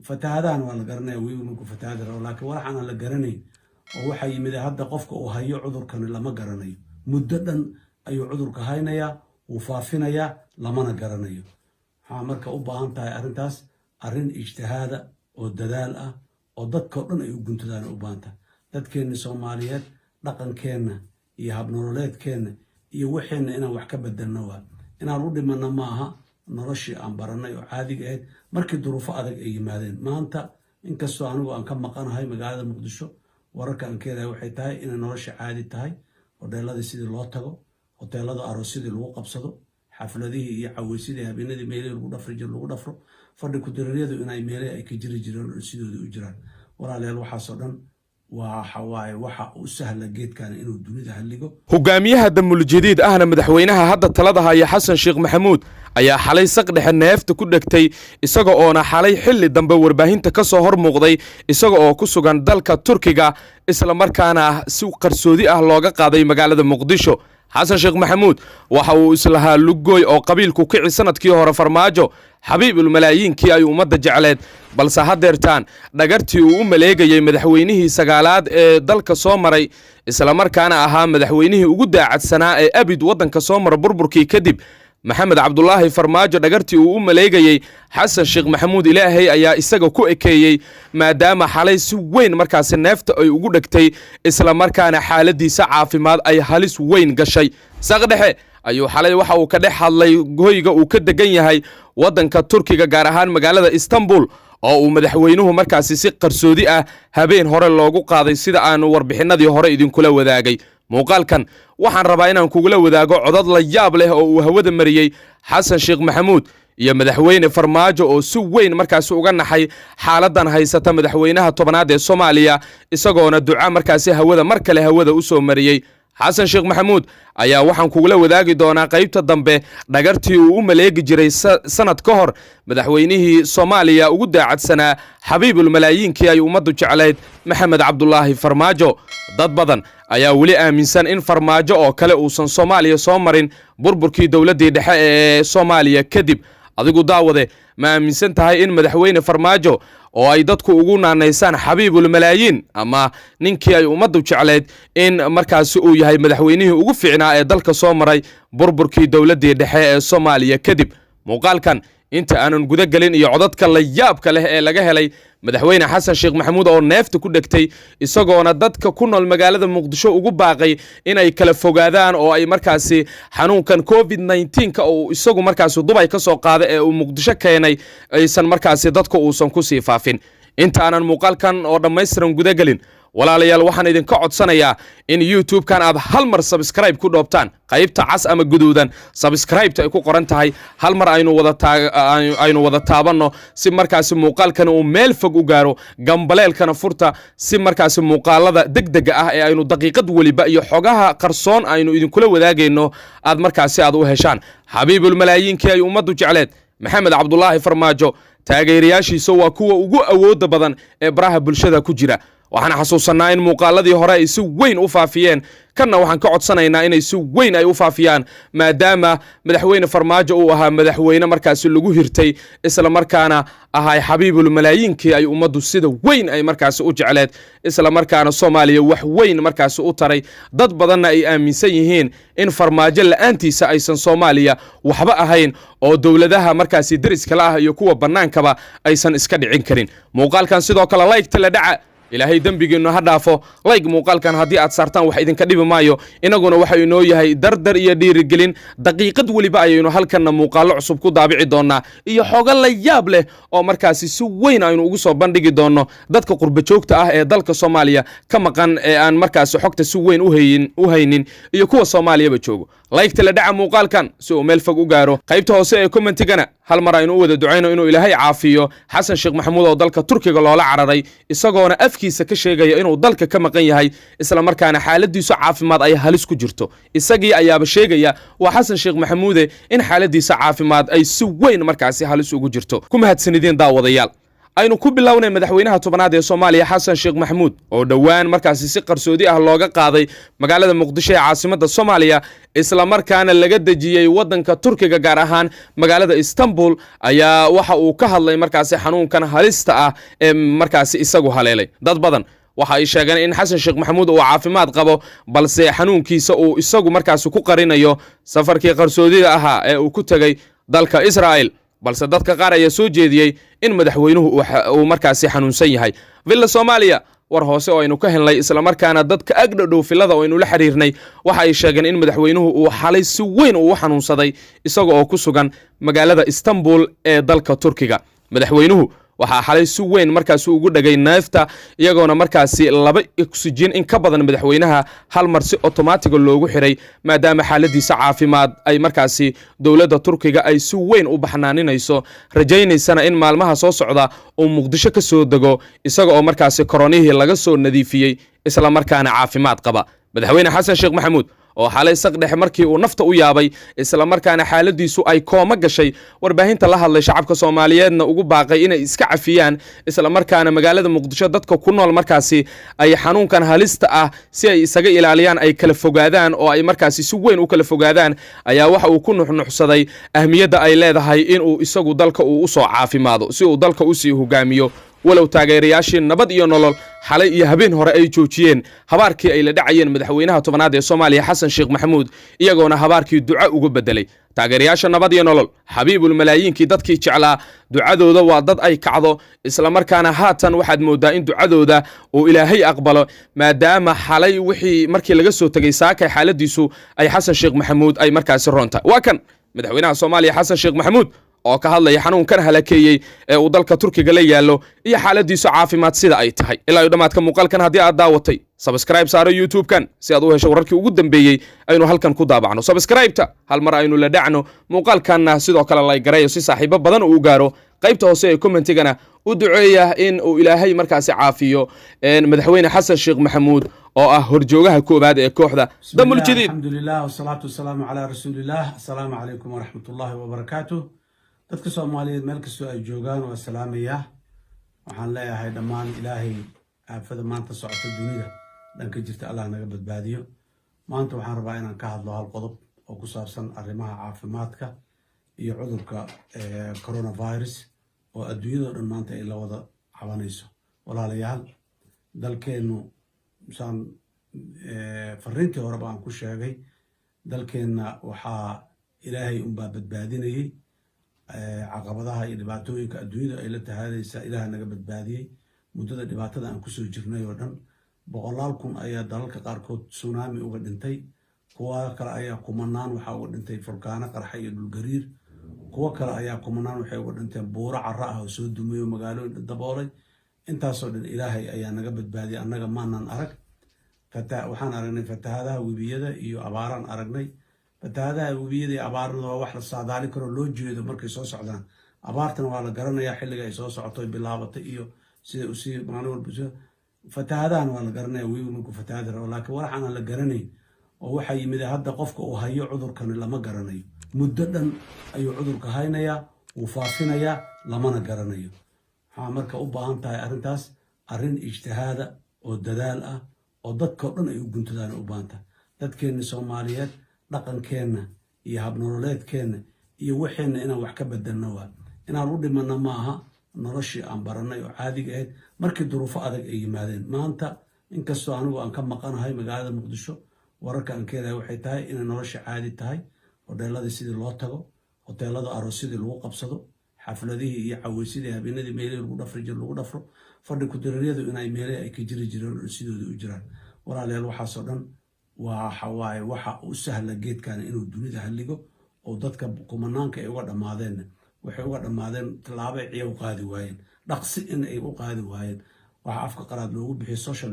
فتهادان ولا قرني ويقولوا فتهاد ولكن ولا عنا لا قرني وحي من هذا قفك وهي عذر كان لما قرني مددا أي عذر كهينيا وفافينيا لما نقرني عمرك أبا أنت أرنتاس أرن اجتهاد ودلالة ودك كلنا يقولون تدان أبا أنت دكين الصوماليات لقن كنا يهاب نورلات كنا يوحين إنا وحكة بدلناها إنا رود من معها نرشي عن برنا يعادي قاعد مركز ظروف هذا أي مادين ما أنت إن كسوانو أن كم مكان هاي مقعد مقدسه ورك أن كذا وحيتاي إن نرشي عادي تاي ودلالة دي سيد الله تجو ودلالة أروسيد الوقب صدو حفلة دي يعوسيد هبينا دي ميلي الغدفر جل الغدفر فرد كدرية دو إنا ميلي أي كجري جران أروسيد دو إجران ولا ليه الوحى صدن وحواي وحى وسهل جيت كان إنه الدنيا تهلقه hogaamiyaha damul jadiid ahna madaxweynaha hadda talada haya Xasan Sheekh Maxamuud ayaa xalay saqdhex neefta ku dhagtay isaga oo xalay xilli dambe warbaahinta ka soo hor muuqday isaga oo ku sugan dalka Turkiga isla markaana si qarsoodi ah looga qaaday magaalada Muqdisho Xasan Sheekh Maxamuud waxa uu islaha lugooy oo qabiilku kici sanadkii hore farmaajo xabiibul malaayiinkii ay ummadda jecleed balse hadeertaan dhagartii uu u maleegayay madaxweynihii sagaalaad ee dalka soo maray isla markaana ahaa madaxweynihii ugu daacadsanaa ee abid wadanka soo mara burburkii kadib maxamed cabdullaahi farmaajo dhagartii uu u maleegayay xasan sheekh maxamuud ilaahay ayaa isaga ku ekeeyay maadaama xalay si weyn markaas neefta ay ugu dhagtay isla markaana xaaladiisa caafimaad ay halis weyn gashay saqdhexe ayuu xalay waxa uu ka dhex hadlay hoyga uu ka degan yahay wadanka Turkiga gaar ahaan magaalada Istanbul oo uu madaxweynuhu markaas si qarsoodi ah habeen hore loogu qaaday sida aan warbixinadii hore idin kula wadaagay muuqaalkan waxaan rabaa inaan kugula wadaago codad la yaab leh oo uu hawada mariyay Xasan Sheekh Maxamuud iyo madaxweyne farmaajo oo si weyn markaas uga naxay xaaladan haysata madaxweynaha tobanaad ee Soomaaliya isagoona duca markaas hawada mar kale hawada u soo mariyay Xasan Sheekh Maxamuud ayaa waxaan kugula wadaagi doonaa qaybta dambe dhagartii uu u maleegi jiray sanad ka hor madaxweynihii Soomaaliya ugu daacadsanaa xabiibul malaayiinkii ay ummaddu jecleed maxamed cabdullaahi farmaajo dad badan ayaa wali aaminsan in farmaajo oo kale uusan Soomaaliya soo marin burburkii dawladii dhexe ee Soomaaliya kadib adigu daawade ma aaminsan tahay in madaxweyne farmaajo oo ay dadku ugu naanaysaan xabiibul malaayiin ama ninkii ay ummaddu jecleed in markaas uu yahay madaxweynihii ugu fiicnaa ee dalka soo maray burburkii dawladii dhexe ee Soomaaliya kadib muuqaalkan inta aanan guda galin iyo codadka la yaabka leh ee laga helay madaxweyne Xasan Sheekh Maxamuud oo neefta ku dhagtay isagoona dadka ku nool magaalada Muqdisho ugu baaqay inay kala fogaadaan oo ay markaas xanuunkan COVID-19 ka oo isagu markaas Dubai ka soo qaaday ee uu Muqdisho keenay aysan markaas dadku uusan ku sii faafin inta aanan muuqaalkan oo dhameystiran guda galin walaalayaal waxaan idin ka codsanayaa in YouTube kan aad hal mar subscribe ku dhoobtaan qaybta cas ama guduudan subscribe ay ku qoran tahay hal mar aynu wada taabanno si markaas muuqaalkan uu meel fog u gaaro gambaleelkana furta si markaas muuqaalada degdega ah ee aynu daqiiqad waliba iyo xogaha qarsoon aynu idin kula wadaagayno aad markaas aad u heshaan xabiibul malaayiinkii ay ummaddu jecleed maxamed cabdullaahi farmaajo taageerayaashiisa waa kuwa ugu awoodda badan ee baraha bulshada ku jira waxaan xasuusanaa in muuqaaladii hore ay si weyn u faafiyeen kana waxaan ka codsanaynaa inay si weyn ay u faafiyaan maadaama madaxweyne farmaajo uu ahaa madaxweyne markaas lagu hirtay isla markaana ahay xabiibul malaayiinkii ay ummaddu sida weyn ay markaas u jecleed isla markaana Soomaaliya wax weyn markaas u taray dad badanna ay aaminsan yihiin in farmaajo la'aantiisa aysan Soomaaliya waxba ahayn oo dawladaha markaas dariska la ah iyo kuwa banaankaba aysan iska dhicin karin muuqaalkan sidoo kale like la dhaca ilaahay dambigeenu ha dhaafo like muuqaalkan hadii aad saartaan wax idinka dhibi maayo inaguna waxa inoo yahay dardar iyo dhiirigelin daqiiqad waliba ayaynu halkan muuqaalo cusub ku daabici doonaa iyo xoga la yaab leh oo markaas si weyn aynu ugu soo bandhigi doono dadka qurba joogta ah ee dalka Soomaaliya ka maqan ee aan markaas xogta si weyn u haynin iyo kuwa Soomaaliya joogo like la dhaca muuqaalkan si uu meel fog u gaaro qaybta hoose ee commentigana hal mar aynu u wada duceyno inuu ilaahay caafiyo Xasan Sheekh Maxamuud oo dalka Turkiga loola cararay isagoona afkiisa ka sheegaya inuu dalka ka maqan yahay isla markaana xaaladiisu caafimaad ay halis ku jirto isagii ayaaba sheegaya waa Xasan Sheekh Maxamuud in xaaladiisa caafimaad ay si weyn markaas halis ugu jirto kuma hadsanideen daawadayaal aynu ku bilownay madaxweynaha tobanaad ee Soomaaliya Xasan Sheekh Maxamuud oo dhawaan markaasi si qarsoodi ah looga qaaday magaalada Muqdisho ee caasimadda Soomaaliya isla markaana laga dajiyay wadanka Turkiga gaar ahaan magaalada Istanbul ayaa waxa uu ka hadlay markaasi xanuunkan halista ah ee markaasi isagu haleelay dad badan waxa ay sheegeen in Xasan Sheekh Maxamuud uu caafimaad qabo balse xanuunkiisa uu isagu markaasi ku qarinayo safarkii qarsoodiga ahaa ee uu ku tagay dalka Israa'iil balse dadka qaar ayaa soo jeediyay in madaxweynuhu uu markaasi xanuunsan yahay villa Soomaaliya war hoose oo aynu ka helnay isla markaana dadka agdhow villada oo aynu la xiriirnay waxa ay sheegeen in madaxweynuhu uu xalay si weyn u xanuunsaday isaga oo ku sugan magaalada Istanbul ee dalka Turkiga madaxweynuhu waxa xalay si weyn markaas ugu dhagay neefta iyagoona markaasi laba oxygen in ka badan madaxweynaha hal mar si automatic loogu xiray maadaama xaaladiisa caafimaad ay markaasi dawladda Turkiga ay si weyn u baxnaaninayso rajaynaysan in maalmaha soo socda uu Muqdisho ka soo dago isaga oo markaasi koronihii laga soo nadiifiyay isla markaana caafimaad qaba madaxweyne Xasan Sheekh Maxamuud oo xalay saqdhex markii uu nafta u yaabay isla markaana xaaladiisu ay kooma gashay warbaahinta la hadlay shacabka Soomaaliyeedna ugu baaqay inay iska cafiyaan isla markaana magaalada Muqdisho dadka ku nool markaasi ay xanuunkan halista ah si ay isaga ilaaliyaan ay kala fogaadaan oo ay markaasi si weyn u kala fogaadaan ayaa waxa uu ku nuxnuxsaday ahmiyadda ay leedahay in uu isagu dalka uu soo caafimaado si uu dalka u sii hogaamiyo walow taageerayaashii nabad iyo nolol xalay iyo habeen hore ay joojiyeen habaarkii ay la dhacayeen madaxweynaha tobanaad ee Soomaaliya Xasan Sheekh Maxamuud iyagoona habaarkii duco uga bedelay taageerayaasha nabad iyo nolol xabiibul malaayiinkii dadkii jeclaa ducadooda waa dad ay kacdo isla markaana haatan waxaad moodaa in ducadooda uu Ilaahay aqbalo maadaama xalay wixii markii laga soo tagay saakay xaaladiisu ay Xasan Sheekh Maxamuud ay markaasi roonta waa kan madaxweynaha Soomaaliya Xasan Sheekh Maxamuud oo ka hadlaya xanuunkan halakeeyay ee uu dalka Turkiga la yaalo iyo xaaladiisu caafimaad sida ay tahay ilaa dhamaadka muuqaalkan hadii aad daawatay subscribe saaro YouTube-kan si aad u hesho wararkii ugu dambeeyay aynu halkan ku daabacno subscribe-ta hal mar aynu la dhacno muuqaalkanna sidoo kale la gareeyo si saaxiibo badan uu gaaro qaybta hoose ee commentigana u duceeya in uu Ilaahay markaasi caafiyo madaxweyne Xasan Sheekh Maxamuud oo ah horjoogaha koobaad ee kooxda Damul Jadiid alxamdulillah wasalaatu wasalaamu calaa rasuulillah assalaamu calaykum waraxmatullaahi wabarakaatuh dadka Soomaaliyeed meel kastoo ay joogaan waa salaamaya waxaan leeyahay dhammaan Ilaahay aafada maanta socota dunida dhanka jirta Allah naga badbaadiyo maanta waxaan rabaa inaan ka hadlo hal qodob oo ku saabsan arrimaha caafimaadka iyo cudurka coronavirus oo adduunyada dhan maanta ay la wada cabanayso walaalayaal dalkeenu misaan fariintii hore baan ku sheegay dalkeenna waxaa Ilaahay unbaa badbaadinayay caqabadaha iyo dhibaatooyinka adduunyada ay la tahaadaysa Ilaaha naga badbaadiyay muddada dhibaatada aan ku soo jirnay oo dhan 100,000 ayaa dalalka qaarkood tsunami uga dhintay kuwa kale ayaa kumanaan waxa uga dhintay fulkaano qarxa iyo dhul gariir kuwa kale ayaa kumanaan waxay uga dhinteen buuro carra ah oo soo dumay magaalooyin daboolay intaasoo dhan Ilaahay ayaa naga badbaadiyay annaga maanan arag waxaan aragnay fatahaadaha webiyada iyo abaaraan aragnay fatahaadaha webiyada iyo abaarada waa wax la saadaali karo loo jeedo markay soo socdaan abaartana waa la garanayaa xilliga ay soo socoto bilaabatay iyo sida u sii maalin walba fatahaadahan waa la garanayaa webigu markuu fatahaada rabo laakiin waxaan la garanayn oo waxa yimid hadda qofka uu hayo cudurkan lama garanayo muddo dhan ayuu cudurka haynayaa uu faafinayaa lamana garanayo waxaa marka u baahan tahay arrintaas arrin ijtihaada oo dadaal ah oo dadka dhan ay u guntadaan u baahan tahay dadkeena Soomaaliyeed dhaqankeena iyo habnololeedkeena iyo waxeena inaan wax ka bedelno waa inaan u dhimanno maaha noloshii aan baranay oo caadiga ahayd markii duruufo adag ay yimaadeen maanta inkastoo anigu aan ka maqanahay magaalada Muqdisho wararka aan keenayo waxay tahay in nolosha caadi tahay hoteelada sidii loo tago hoteelada aroosyada lagu qabsado xafladihii iyo caweysidii habeenadii meelay lagu dhafri jiro lagu dhafro fadhi ku diriyadu inay meelay ay ka jiri jireen sidooda u jiraan walaalayaal waxaasoo dhan waxa u sahla geedkan inuu dunida halligo oo dadka kumanaanka ay uga dhamaadeen waxay uga dhamaadeen talaabo ay u qaadi waayeen dhaqsi in ay u qaadi waayeen waxa afka qaraad loogu bixiyo social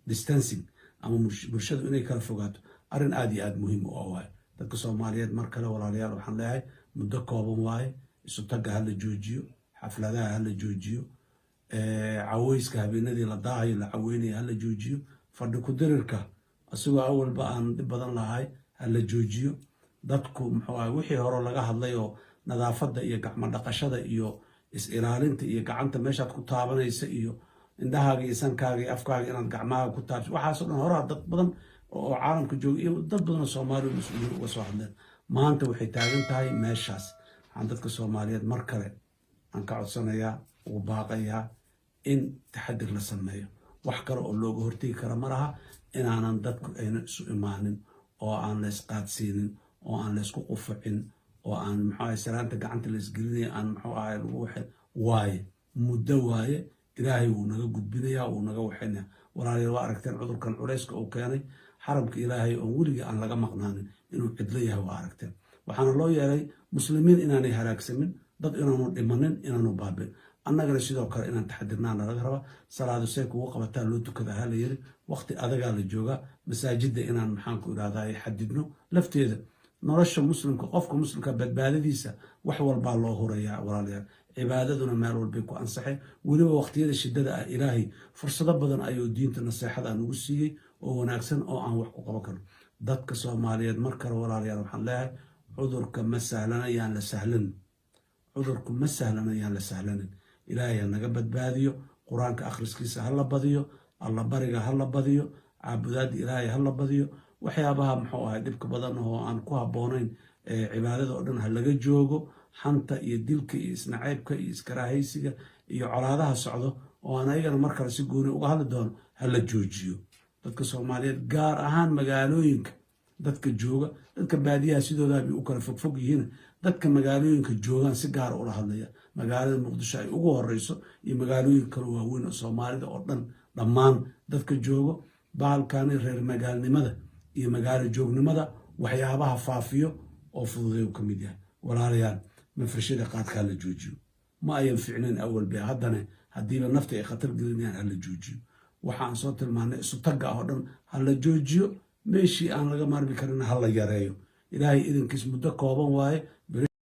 distancing ama bulshadu inay kala fogaato arrin aad iyo aad muhiim u ah dadka Soomaaliyeed mar kale walaalayaal waxaan leeyahay muddo kooban waaye isu taga hala joojiyo xafladaha hala joojiyo caweyska habeenadii la daahayo la caweynayo hala joojiyo fadhi ku dirirka asagoo awalba aan dib badan lahay hala joojiyo dadku muxuu ahaa wixii hore laga hadlay oo nadaafadda iyo gacmo dhaqashada iyo is-ilaalinta iyo gacanta meeshaad ku taabanaysa iyo indhahaaga iyo sankaaga iyo afkaaga inaad gacmahaaga ku taabso waxaasoo dhan horaa dad badan oo caalamka jooga iyo dad badan oo soomaaliya mas-uuliyiin uga soo hadleen maanta waxay taagan tahay meeshaas waxaan dadka soomaaliyeed mar kale aan ka codsanayaa ugu baaqayaa in taxadir la sameeyo wax kale oo looga hortegi kara ma laha inaanan dadku aynan isu imaanin oo aan la isqaadsiinin oo aan la isku qufacin oo aan muxuu ahay salaanta gacanta la isgelinaya aan muxuu ahay lagu waxay waaye muddo waaye ilaahay wuu naga gudbinayaa wuu naga waxaynaya walaalayaal waa aragteen cudurkan culayska uu keenay xaramka ilaahay oo weligii aan laga maqnaanin inuu cidlo yahay waa aragteen waxaana loo yeelay muslimiin inaanay halaagsamin dad inaanu dhimanin inaanu baabin annagana sidoo kale inaan taxadirnaana laga rabaa salaadu say kugu qabataa loo tukada ha la yiri waqti adagaa la joogaa masaajidda inaan maxaanku idhahdaa xadidno lafteeda nolosha muslimka qofka muslimka badbaadadiisa wax walbaa loo hurayaa walaalayaal cibaadaduna meel walbay ku ansaxay weliba waqtiyada shiddada ah ilaahay fursado badan ayuu diinta naseexada nagu siiyey oo wanaagsan oo aan wax ku qaban karno dadka soomaaliyeed mar kale walaalayaal waxaan leeyahay cudurka ma sahlana yaan la sahlanin cudurku ma sahlana yaan la sahlanin ilaahay ha naga badbaadiyo qur-aanka akhriskiisa ha la badiyo alla bariga ha la badiyo caabudaadda ilaahay ha la badiyo waxyaabaha muxuu ahay dhibka badan oo aan ku habboonayn cibaadada oo dhan ha laga joogo xanta iyo dilka iyo isnacaybka iyo iskaraahaysiga iyo colaadaha socdo oo aan ayagana mar kale si gooni uga hadli doono ha la joojiyo dadka soomaaliyeed gaar ahaan magaalooyinka dadka jooga dadka baadiyaha sidoodaa bay u kala fogfog yihiin dadka magaalooyinka joogaan si gaara ula hadlaya magaalada muqdisho ay ugu horeyso iyo magaalooyin kale waaweyn oo soomaalida oo dhan dhammaan dadka joogo bahalkani reer magaalnimada iyo magaalo joognimada waxyaabaha faafiyo oo fududay uu ka mid yahay walaalayaal mafrashada qaadkaa la joojiyo ma ayan ficnayn awal be haddana haddiiba nafta ay khatar gelinayaan ha la joojiyo waxaan soo tilmaanay isu tagga ah oo dhan ha la joojiyo meeshii aan laga maarmi karin ha la yareeyo ilaahay idankiis muddo kooban waaye